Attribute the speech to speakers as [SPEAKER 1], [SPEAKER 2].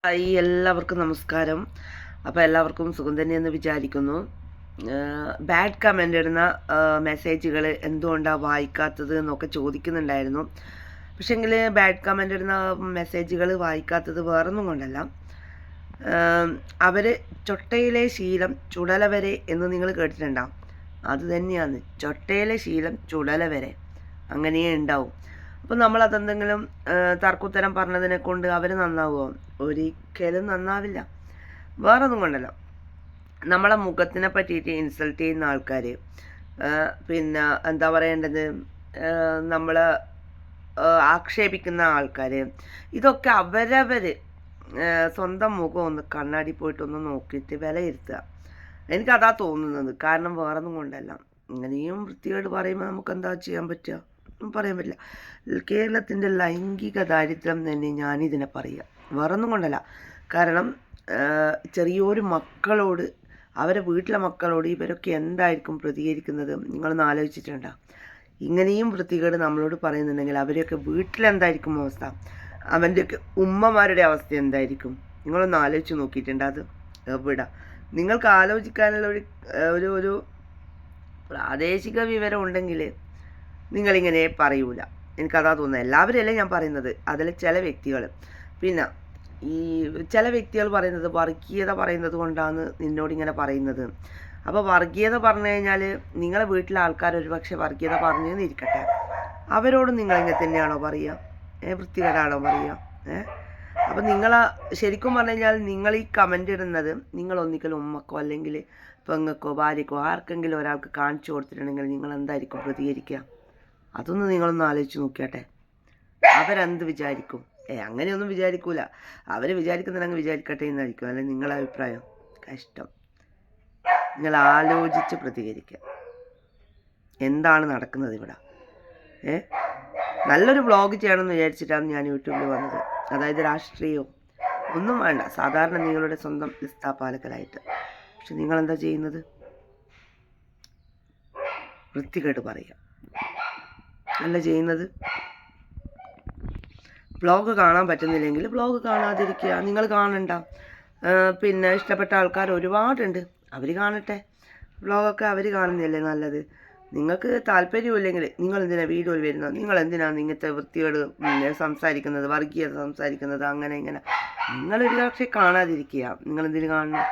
[SPEAKER 1] Hi, എല്ലാവർക്കും നമസ്കാരം. അപ്പോൾ എല്ലാവർക്കും സുഖം തന്നെയെന്ന് വിചാരിക്കുന്നു. ബാഡ് കമൻ്റ് ഇടുന്ന മെസ്സേജുകൾ എന്തുകൊണ്ടാണ് വായിക്കാത്തത് എന്നൊക്കെ ചോദിക്കുന്നുണ്ടായിരുന്നു. പക്ഷേങ്കിൽ ബാഡ് കമൻ്റ് ഇടുന്ന മെസ്സേജുകൾ വായിക്കാത്തത് വേറൊന്നും കൊണ്ടല്ല. അവർ ചൊട്ടയിലെ ശീലം ചുടല വരെ എന്ന് നിങ്ങൾ കേട്ടിട്ടുണ്ടാവും. അത് തന്നെയാണ്, ചൊട്ടയിലെ ശീലം ചുടല വരെ അങ്ങനെയേ ഉണ്ടാവും. അപ്പോൾ നമ്മളതെന്തെങ്കിലും തർക്കുത്തരം പറഞ്ഞതിനെ കൊണ്ട് അവർ നന്നാവുമോ? ഒരിക്കലും നന്നാവില്ല. വേറൊന്നും കൊണ്ടല്ല, നമ്മളെ മുഖത്തിനെ പറ്റിയിട്ട് ഇൻസൾട്ട് ചെയ്യുന്ന ആൾക്കാർ, പിന്നെ എന്താ പറയേണ്ടത്, നമ്മളെ ആക്ഷേപിക്കുന്ന ആൾക്കാർ, ഇതൊക്കെ അവരവർ സ്വന്തം മുഖം ഒന്ന് കണ്ണാടി പോയിട്ടൊന്ന് നോക്കിയിട്ട് വിലയിരുത്തുക. എനിക്കതാ തോന്നുന്നത്. കാരണം വേറൊന്നും കൊണ്ടല്ല. ഇങ്ങനെയും വൃത്തികേട് പറയുമ്പോൾ നമുക്ക് എന്താ ചെയ്യാൻ പറ്റുക? പറയാൻ പറ്റില്ല. കേരളത്തിൻ്റെ ലൈംഗിക ദാരിദ്ര്യം തന്നെ ഞാനിതിനെ പറയുക, വേറൊന്നും കൊണ്ടല്ല. കാരണം ചെറിയൊരു മക്കളോട്, അവരെ വീട്ടിലെ മക്കളോട് ഇവരൊക്കെ എന്തായിരിക്കും പ്രതികരിക്കുന്നത് നിങ്ങളൊന്ന് ആലോചിച്ചിട്ടുണ്ടോ? ഇങ്ങനെയും വൃത്തികേട് നമ്മളോട് പറയുന്നുണ്ടെങ്കിൽ അവരെയൊക്കെ വീട്ടിലെന്തായിരിക്കും അവസ്ഥ? അവൻ്റെയൊക്കെ ഉമ്മമാരുടെ അവസ്ഥ എന്തായിരിക്കും? നിങ്ങളൊന്ന് ആലോചിച്ച് നോക്കിയിട്ടുണ്ട്? അത് എവിടെ? നിങ്ങൾക്ക് ആലോചിക്കാനുള്ള ഒരു ഒരു പ്രാദേശിക വിവരം ഉണ്ടെങ്കിൽ നിങ്ങളിങ്ങനെ പറയൂല. എനിക്കതാ തോന്നുന്നത്. എല്ലാവരും അല്ലേ ഞാൻ പറയുന്നത്, അതിൽ ചില വ്യക്തികൾ. പിന്നെ ഈ ചില വ്യക്തികൾ പറയുന്നത് വർഗീയത പറയുന്നത് കൊണ്ടാണ് നിന്നോടിങ്ങനെ പറയുന്നത്. അപ്പോൾ വർഗീയത പറഞ്ഞു കഴിഞ്ഞാൽ നിങ്ങളെ വീട്ടിലെ ആൾക്കാർ ഒരു പക്ഷേ വർഗീയത പറഞ്ഞെന്ന് ഇരിക്കട്ടെ, അവരോട് നിങ്ങളിങ്ങനെ തന്നെയാണോ പറയുക? വൃത്തികേടാണോ പറയുക? അപ്പോൾ ശരിക്കും പറഞ്ഞു കഴിഞ്ഞാൽ നിങ്ങൾ ഈ കമൻ്റ് ഇടുന്നത് നിങ്ങൾ ഒന്നിക്കലും ഉമ്മക്കോ അല്ലെങ്കിൽ പെങ്ങക്കോ ഭാര്യക്കോ ആർക്കെങ്കിലും ഒരാൾക്ക് കാണിച്ചു കൊടുത്തിട്ടുണ്ടെങ്കിൽ നിങ്ങൾ എന്തായിരിക്കും പ്രതികരിക്കുക? അതൊന്ന് നിങ്ങളൊന്ന് ആലോചിച്ച് നോക്കിയാട്ടെ. അവരെന്ത് വിചാരിക്കും? അങ്ങനെയൊന്നും വിചാരിക്കൂല. അവർ വിചാരിക്കുന്നുണ്ടെങ്കിൽ വിചാരിക്കട്ടെ എന്നായിരിക്കും. അല്ലെങ്കിൽ നിങ്ങളുടെ അഭിപ്രായം? കഷ്ടം. നിങ്ങൾ ആലോചിച്ച് പ്രതികരിക്കുക. എന്താണ് നടക്കുന്നത് ഇവിടെ? നല്ലൊരു വ്ളോഗ് ചെയ്യണമെന്ന് വിചാരിച്ചിട്ടാണ് ഞാൻ യൂട്യൂബിൽ വന്നത്. അതായത് രാഷ്ട്രീയവും ഒന്നും വേണ്ട, സാധാരണ നിങ്ങളുടെ സ്വന്തം ലിസ്താ പാലക്കലായിട്ട്. പക്ഷെ നിങ്ങളെന്താ ചെയ്യുന്നത്? വൃത്തികേട് പറയുക അല്ല ചെയ്യുന്നത്. വ്ളോഗ് കാണാൻ പറ്റുന്നില്ലെങ്കിൽ വ്ളോഗ് കാണാതിരിക്കുക. നിങ്ങൾ കാണണ്ട. പിന്നെ ഇഷ്ടപ്പെട്ട ആൾക്കാർ ഒരുപാടുണ്ട്, അവർ കാണട്ടെ. വ്ളോഗൊക്കെ അവർ കാണുന്നില്ലേ നല്ലത്? നിങ്ങൾക്ക് താല്പര്യമില്ലെങ്കിൽ നിങ്ങൾ എന്തിനാണ് വീഡിയോയിൽ വരുന്നത്? നിങ്ങൾ എന്തിനാണ് ഇങ്ങനത്തെ വൃത്തിയോട് സംസാരിക്കുന്നത്, വർഗീയത സംസാരിക്കുന്നത്, അങ്ങനെ ഇങ്ങനെ? നിങ്ങളൊരു പക്ഷേ കാണാതിരിക്കുക. നിങ്ങളെന്തിനു കാണണം?